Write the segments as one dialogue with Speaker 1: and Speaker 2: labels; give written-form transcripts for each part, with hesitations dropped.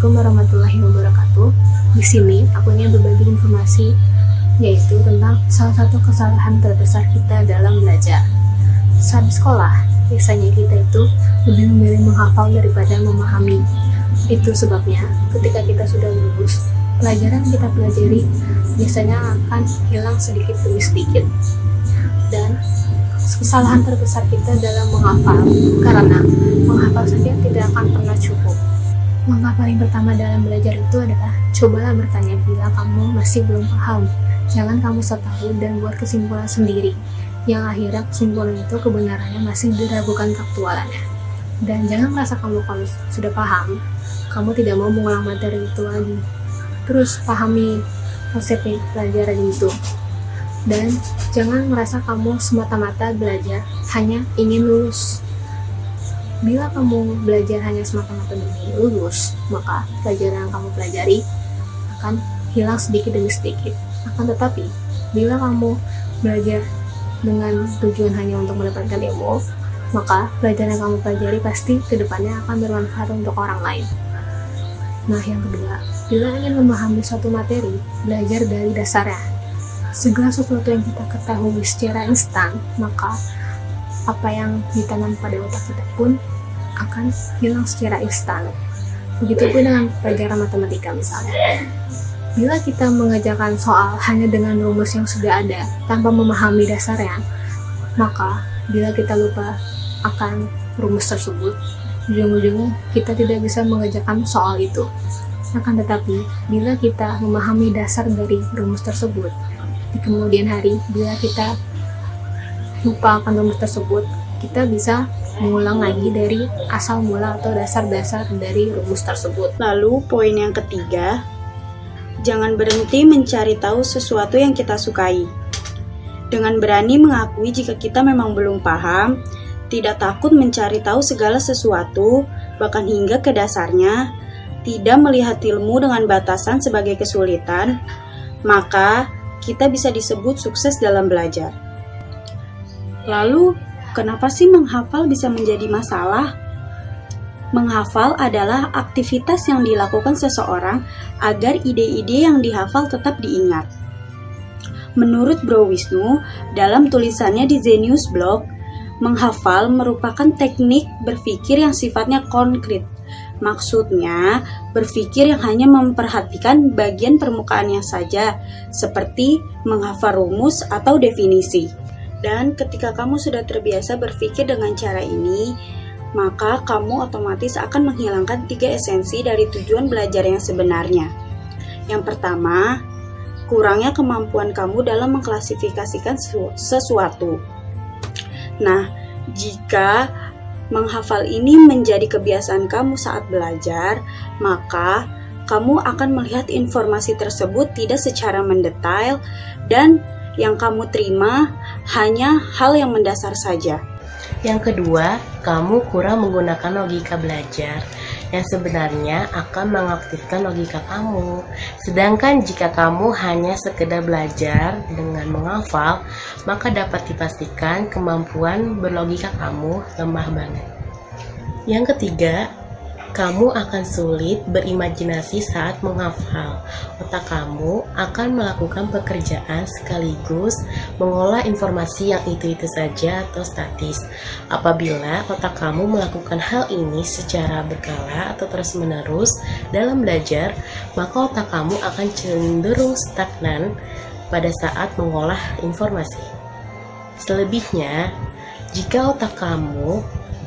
Speaker 1: Assalamualaikum warahmatullahi wabarakatuh. Di sini aku ingin berbagi informasi yaitu tentang salah satu kesalahan terbesar kita dalam belajar. Saat di sekolah, biasanya kita itu lebih memilih menghafal daripada memahami. Itu sebabnya ketika kita sudah lulus, pelajaran kita pelajari biasanya akan hilang sedikit demi sedikit. Dan kesalahan terbesar kita dalam menghafal, karena menghafal saja tidak akan pernah cukup. Langkah paling pertama dalam belajar itu adalah cobalah bertanya bila kamu masih belum paham. Jangan kamu so tahu dan buat kesimpulan sendiri, yang akhirnya kesimpulan itu kebenarannya masih diragukan keaktualannya. Dan jangan merasa kamu sudah paham, kamu tidak mau mengulang materi itu lagi. Terus pahami konsep pelajaran itu. Dan jangan merasa kamu semata-mata belajar hanya ingin lulus. Bila kamu belajar hanya semata-mata demi lulus, maka pelajaran yang kamu pelajari akan hilang sedikit demi sedikit. Akan tetapi, bila kamu belajar dengan tujuan hanya untuk mendapatkan ilmu, maka pelajaran yang kamu pelajari pasti kedepannya akan bermanfaat untuk orang lain. Nah, yang kedua, bila ingin memahami suatu materi, belajar dari dasarnya. Segala sesuatu yang kita ketahui secara instan, maka apa yang ditanam pada otak kita pun akan hilang secara instan. Begitupun dengan pelajaran matematika misalnya. Bila kita mengerjakan soal hanya dengan rumus yang sudah ada tanpa memahami dasarnya, maka bila kita lupa akan rumus tersebut, ujung-ujungnya kita tidak bisa mengerjakan soal itu. Akan tetapi, bila kita memahami dasar dari rumus tersebut, di kemudian hari, bila kita lupa akan rumus tersebut, kita bisa mengulang lagi dari asal mula atau dasar-dasar dari rumus tersebut.
Speaker 2: Lalu poin yang ketiga, jangan berhenti mencari tahu sesuatu yang kita sukai. Dengan berani mengakui jika kita memang belum paham, tidak takut mencari tahu segala sesuatu, bahkan hingga ke dasarnya, tidak melihat ilmu dengan batasan sebagai kesulitan, maka kita bisa disebut sukses dalam belajar. Lalu, kenapa sih menghafal bisa menjadi masalah? Menghafal adalah aktivitas yang dilakukan seseorang agar ide-ide yang dihafal tetap diingat. Menurut Bro Wisnu, dalam tulisannya di Zenius Blog, menghafal merupakan teknik berpikir yang sifatnya konkret. Maksudnya, berpikir yang hanya memperhatikan bagian permukaannya saja, seperti menghafal rumus atau definisi. Dan ketika kamu sudah terbiasa berpikir dengan cara ini, maka kamu otomatis akan menghilangkan 3 esensi dari tujuan belajar yang sebenarnya. Yang pertama, kurangnya kemampuan kamu dalam mengklasifikasikan sesuatu. Nah, jika menghafal ini menjadi kebiasaan kamu saat belajar, maka kamu akan melihat informasi tersebut tidak secara mendetail dan yang kamu terima hanya hal yang mendasar saja.
Speaker 3: Yang kedua, kamu kurang menggunakan logika belajar yang sebenarnya akan mengaktifkan logika kamu. Sedangkan jika kamu hanya sekedar belajar dengan menghafal, maka dapat dipastikan kemampuan berlogika kamu lemah banget. Yang ketiga, kamu akan sulit berimajinasi saat menghafal. Otak kamu akan melakukan pekerjaan sekaligus mengolah informasi yang itu-itu saja atau statis. Apabila otak kamu melakukan hal ini secara berkala atau terus-menerus dalam belajar, maka otak kamu akan cenderung stagnan pada saat mengolah informasi. Selebihnya, jika otak kamu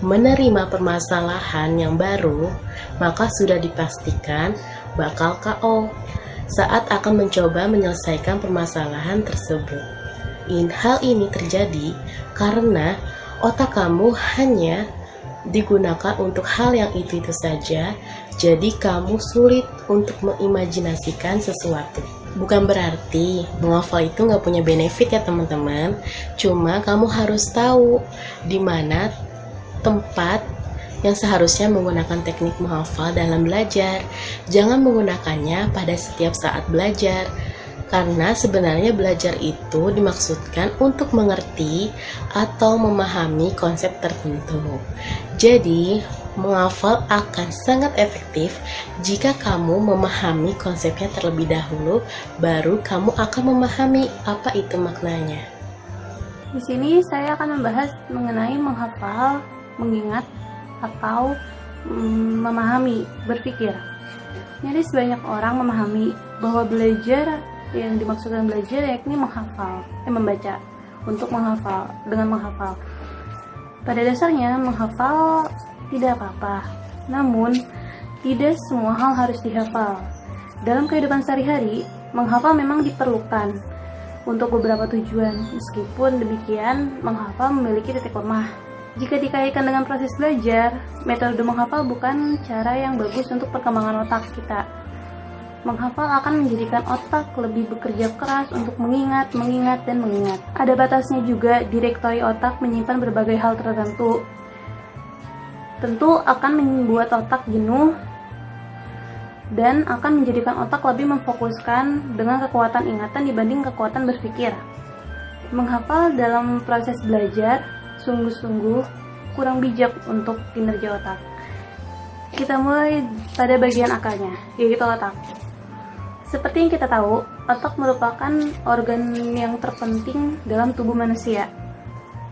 Speaker 3: menerima permasalahan yang baru, maka sudah dipastikan bakal KO saat akan mencoba menyelesaikan permasalahan tersebut. Hal ini terjadi karena otak kamu hanya digunakan untuk hal yang itu-itu saja, jadi kamu sulit untuk mengimajinasikan sesuatu. Bukan berarti menghafal itu nggak punya benefit ya teman-teman, cuma kamu harus tahu di mana tempat yang seharusnya menggunakan teknik menghafal dalam belajar. Jangan menggunakannya pada setiap saat belajar, Karena sebenarnya belajar itu dimaksudkan untuk mengerti atau memahami konsep tertentu. Jadi, menghafal akan sangat efektif jika kamu memahami konsepnya terlebih dahulu, baru kamu akan memahami apa itu maknanya.
Speaker 1: Di sini saya akan membahas mengenai menghafal, mengingat, atau memahami, berpikir. Nyaris banyak orang memahami bahwa belajar yang dimaksudkan belajar yakni membaca untuk menghafal, dengan menghafal. Pada dasarnya menghafal tidak apa-apa, namun tidak semua hal harus dihafal. Dalam kehidupan sehari-hari, menghafal memang diperlukan untuk beberapa tujuan. Meskipun demikian, menghafal memiliki titik lemah. Jika dikaitkan dengan proses belajar, metode menghafal bukan cara yang bagus untuk perkembangan otak kita. Menghafal akan menjadikan otak lebih bekerja keras untuk mengingat. Ada batasnya juga direktori otak menyimpan berbagai hal tertentu. Tentu akan membuat otak jenuh dan akan menjadikan otak lebih memfokuskan dengan kekuatan ingatan dibanding kekuatan berpikir. Menghafal dalam proses belajar sungguh-sungguh kurang bijak untuk kinerja otak. Kita mulai pada bagian akalnya, yaitu otak. Seperti yang kita tahu, otak merupakan organ yang terpenting dalam tubuh manusia.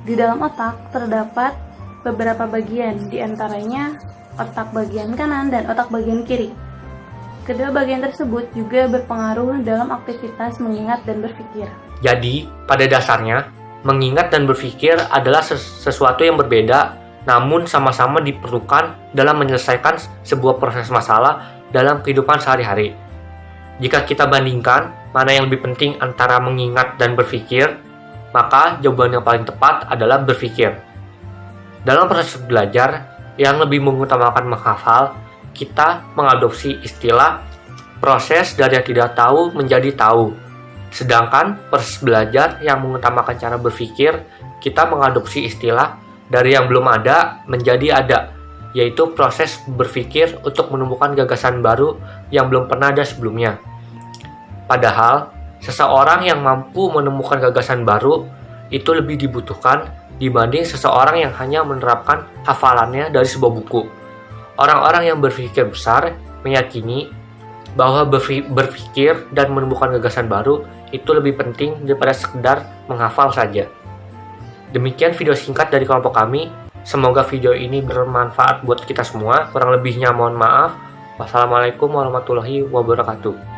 Speaker 1: Di dalam otak terdapat beberapa bagian, di antaranya otak bagian kanan dan otak bagian kiri. Kedua bagian tersebut juga berpengaruh dalam aktivitas mengingat dan berpikir.
Speaker 4: Jadi, pada dasarnya, mengingat dan berpikir adalah sesuatu yang berbeda, namun sama-sama diperlukan dalam menyelesaikan sebuah proses masalah dalam kehidupan sehari-hari. Jika kita bandingkan mana yang lebih penting antara mengingat dan berpikir, maka jawaban yang paling tepat adalah berpikir. Dalam proses belajar yang lebih mengutamakan menghafal, kita mengadopsi istilah proses dari yang tidak tahu menjadi tahu. Sedangkan proses belajar yang mengutamakan cara berpikir, kita mengadopsi istilah dari yang belum ada menjadi ada, yaitu proses berpikir untuk menemukan gagasan baru yang belum pernah ada sebelumnya. Padahal, seseorang yang mampu menemukan gagasan baru itu lebih dibutuhkan dibanding seseorang yang hanya menerapkan hafalannya dari sebuah buku. Orang-orang yang berpikir besar meyakini bahwa berpikir dan menemukan gagasan baru itu lebih penting daripada sekedar menghafal saja. Demikian video singkat dari kelompok kami. Semoga video ini bermanfaat buat kita semua. Kurang lebihnya mohon maaf. Wassalamualaikum warahmatullahi wabarakatuh.